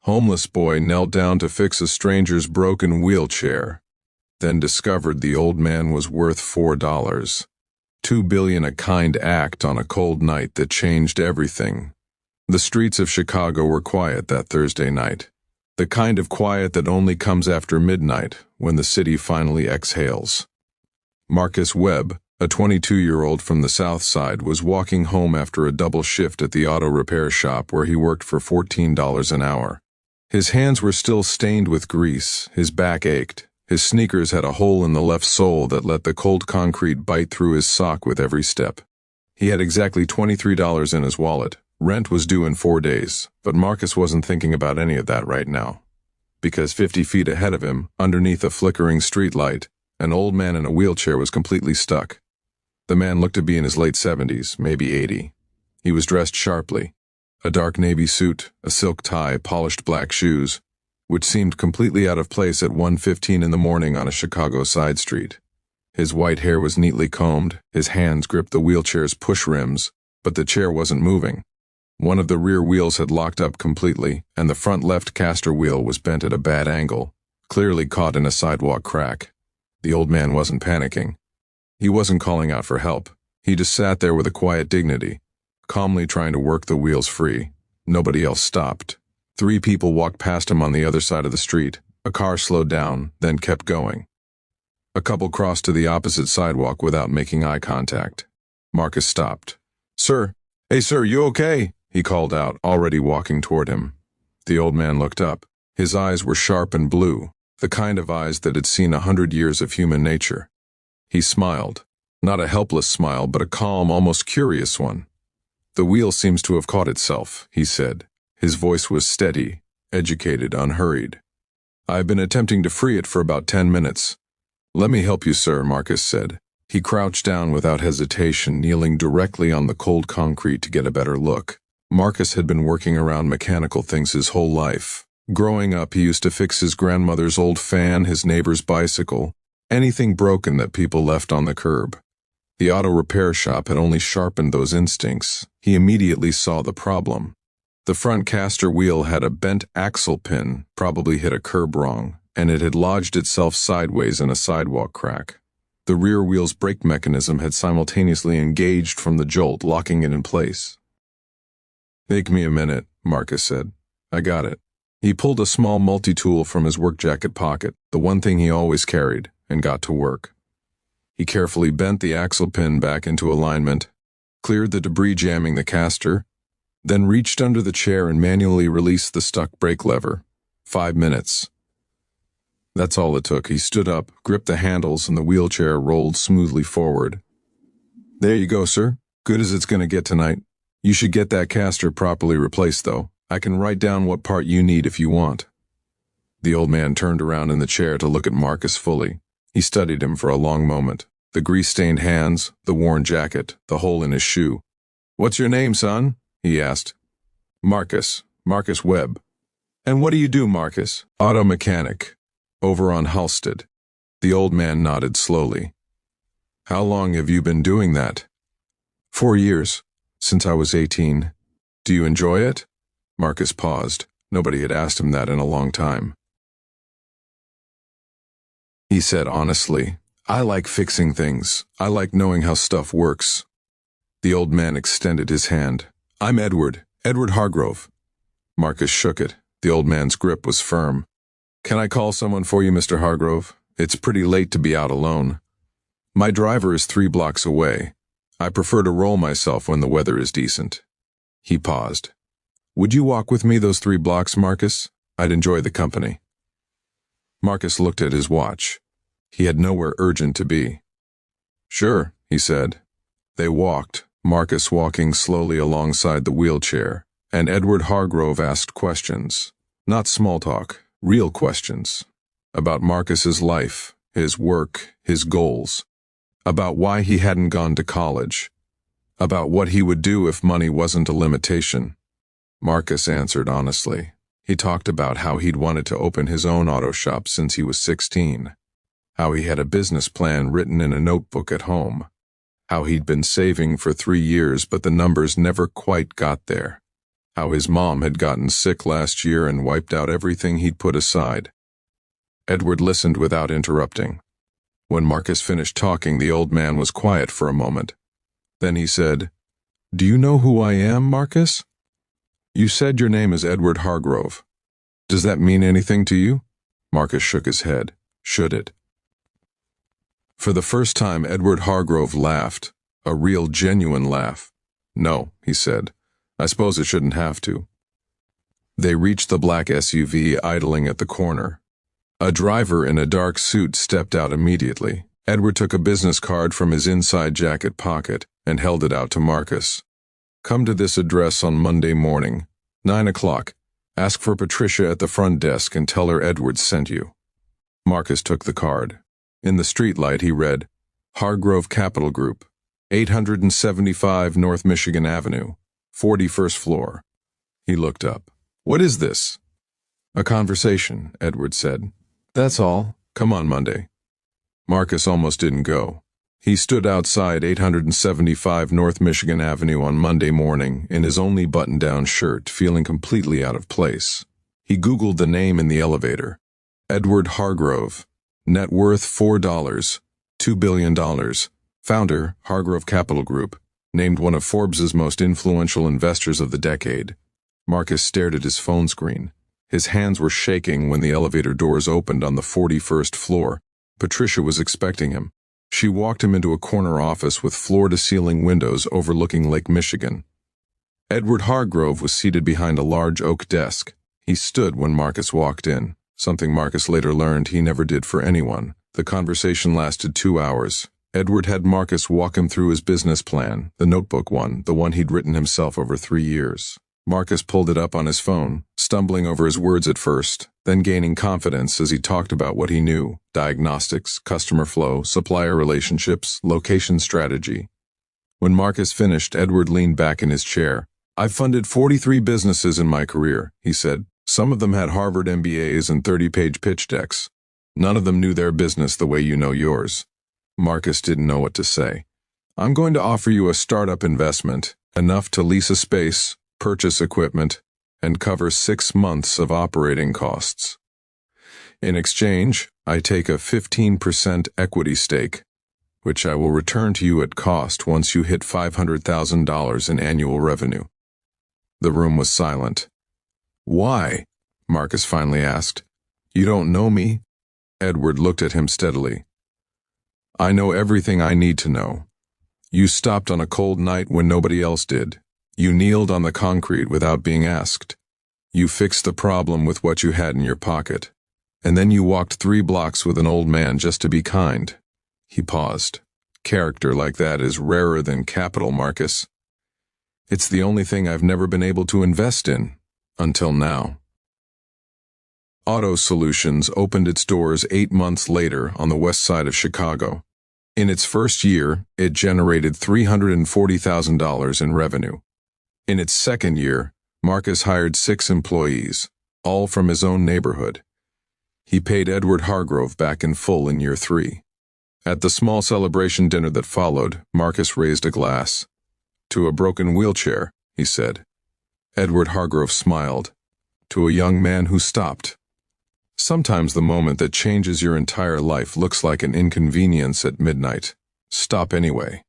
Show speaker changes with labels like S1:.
S1: Homeless boy knelt down to fix a stranger's broken wheelchair, then discovered the old man was worth $4. $2 billion, a kind act on a cold night that changed everything. The streets of Chicago were quiet that Thursday night. The kind of quiet that only comes after midnight, when the city finally exhales. Marcus Webb, a 22-year-old from the South Side, was walking home after a double shift at the auto repair shop where he worked for $14 an hour. His hands were still stained with grease, his back ached, his sneakers had a hole in the left sole that let the cold concrete bite through his sock with every step. He had exactly $23 in his wallet. Rent was due in 4 days, but Marcus wasn't thinking about any of that right now. Because 50 feet ahead of him, underneath a flickering streetlight, an old man in a wheelchair was completely stuck. The man looked to be in his late 70s, maybe 80. He was dressed sharply. A dark navy suit, a silk tie, polished black shoes, which seemed completely out of place at 1:15 in the morning on a Chicago side street. His white hair was neatly combed, his hands gripped the wheelchair's push rims, but the chair wasn't moving. One of the rear wheels had locked up completely, and the front left caster wheel was bent at a bad angle, clearly caught in a sidewalk crack. The old man wasn't panicking. He wasn't calling out for help. He just sat there with a quiet dignity, calmly trying to work the wheels free. Nobody else stopped. 3 people walked past him on the other side of the street. A car slowed down, then kept going. A couple crossed to the opposite sidewalk without making eye contact. Marcus stopped. "Sir, hey sir, you okay?" he called out, already walking toward him. The old man looked up. His eyes were sharp and blue, the kind of eyes that had seen 100 years of human nature. He smiled, not a helpless smile, but a calm, almost curious one. "The wheel seems to have caught itself," he said. His voice was steady, educated, unhurried. "I've been attempting to free it for about 10 minutes. "Let me help you, sir," Marcus said. He crouched down without hesitation, kneeling directly on the cold concrete to get a better look. Marcus had been working around mechanical things his whole life. Growing up, he used to fix his grandmother's old fan, his neighbor's bicycle, anything broken that people left on the curb. The auto repair shop had only sharpened those instincts. He immediately saw the problem. The front caster wheel had a bent axle pin, probably hit a curb wrong, and it had lodged itself sideways in a sidewalk crack. The rear wheel's brake mechanism had simultaneously engaged from the jolt, locking it in place. "Take me a minute," Marcus said. "I got it." He pulled a small multi-tool from his work jacket pocket, the one thing he always carried, and got to work. He carefully bent the axle pin back into alignment, cleared the debris jamming the caster, then reached under the chair and manually released the stuck brake lever. 5 minutes. That's all it took. He stood up, gripped the handles, and the wheelchair rolled smoothly forward. "There you go, sir. Good as it's going to get tonight. You should get that caster properly replaced, though. I can write down what part you need if you want." The old man turned around in the chair to look at Marcus fully. He studied him for a long moment. The grease-stained hands, the worn jacket, the hole in his shoe. "What's your name, son?" he asked. "Marcus Webb." "And what do you do, Marcus?" "Auto mechanic. Over on Halsted." The old man nodded slowly. "How long have you been doing that?" 4 years, since I was 18. "Do you enjoy it?" Marcus paused. Nobody had asked him that in a long time. He said honestly, "I like fixing things. I like knowing how stuff works." The old man extended his hand. "I'm Edward Hargrove." Marcus shook it. The old man's grip was firm. "Can I call someone for you, Mr. Hargrove? It's pretty late to be out alone. My driver is 3 blocks away. I prefer to roll myself when the weather is decent." He paused. "Would you walk with me those 3 blocks, Marcus? I'd enjoy the company." Marcus looked at his watch. He had nowhere urgent to be. "Sure," he said. They walked, Marcus walking slowly alongside the wheelchair, and Edward Hargrove asked questions. Not small talk, real questions. About Marcus's life, his work, his goals. About why he hadn't gone to college. About what he would do if money wasn't a limitation. Marcus answered honestly. He talked about how he'd wanted to open his own auto shop since he was 16. How he had a business plan written in a notebook at home. How he'd been saving for 3 years, but the numbers never quite got there. how his mom had gotten sick last year and wiped out everything he'd put aside. Edward listened without interrupting. When Marcus finished talking, the old man was quiet for a moment. Then he said, "Do you know who I am, Marcus? You said your name is Edward Hargrove. Does that mean anything to you?" Marcus shook his head. "Should it?" For the first time, Edward Hargrove laughed, a real, genuine laugh. "No," he said. "I suppose it shouldn't have to." They reached the black SUV idling at the corner. A driver in a dark suit stepped out immediately. Edward took a business card from his inside jacket pocket and held it out to Marcus. "Come to this address on Monday morning, 9 o'clock. Ask for Patricia at the front desk and tell her Edward sent you." Marcus took the card. In the streetlight he read, "Hargrove Capital Group, 875 North Michigan Avenue, 41st floor." He looked up. "What is this?" "A conversation," Edward said. "That's all. Come on Monday." Marcus almost didn't go. He stood outside 875 North Michigan Avenue on Monday morning in his only button-down shirt, feeling completely out of place. He Googled the name in the elevator. Edward Hargrove. Net worth $4, $2 billion. Founder, Hargrove Capital Group. Named one of Forbes's most influential investors of the decade. Marcus stared at his phone screen. His hands were shaking when the elevator doors opened on the 41st floor. Patricia was expecting him. She walked him into a corner office with floor-to-ceiling windows overlooking Lake Michigan. Edward Hargrove was seated behind a large oak desk. He stood when Marcus walked in, something Marcus later learned he never did for anyone. The conversation lasted 2 hours. Edward had Marcus walk him through his business plan, the notebook one, the one he'd written himself over 3 years. Marcus pulled it up on his phone, stumbling over his words at first, then gaining confidence as he talked about what he knew: diagnostics, customer flow, supplier relationships, location strategy. When Marcus finished, Edward leaned back in his chair. "I've funded 43 businesses in my career," he said. "Some of them had Harvard MBAs and 30-page pitch decks. None of them knew their business the way you know yours." Marcus didn't know what to say. "I'm going to offer you a startup investment, enough to lease a space, purchase equipment, and cover 6 months of operating costs. In exchange, I take a 15% equity stake, which I will return to you at cost once you hit $500,000 in annual revenue." The room was silent. "Why?" Marcus finally asked. "You don't know me?" Edward looked at him steadily. "I know everything I need to know. You stopped on a cold night when nobody else did. You kneeled on the concrete without being asked. You fixed the problem with what you had in your pocket. And then you walked 3 blocks with an old man just to be kind." He paused. "Character like that is rarer than capital, Marcus. It's the only thing I've never been able to invest in, until now." Auto Solutions opened its doors 8 months later on the west side of Chicago. In its first year, it generated $340,000 in revenue. In its second year, Marcus hired 6 employees, all from his own neighborhood. He paid Edward Hargrove back in full in year 3. At the small celebration dinner that followed, Marcus raised a glass. "To a broken wheelchair," he said. Edward Hargrove smiled. "To a young man who stopped." Sometimes the moment that changes your entire life looks like an inconvenience at midnight. Stop anyway.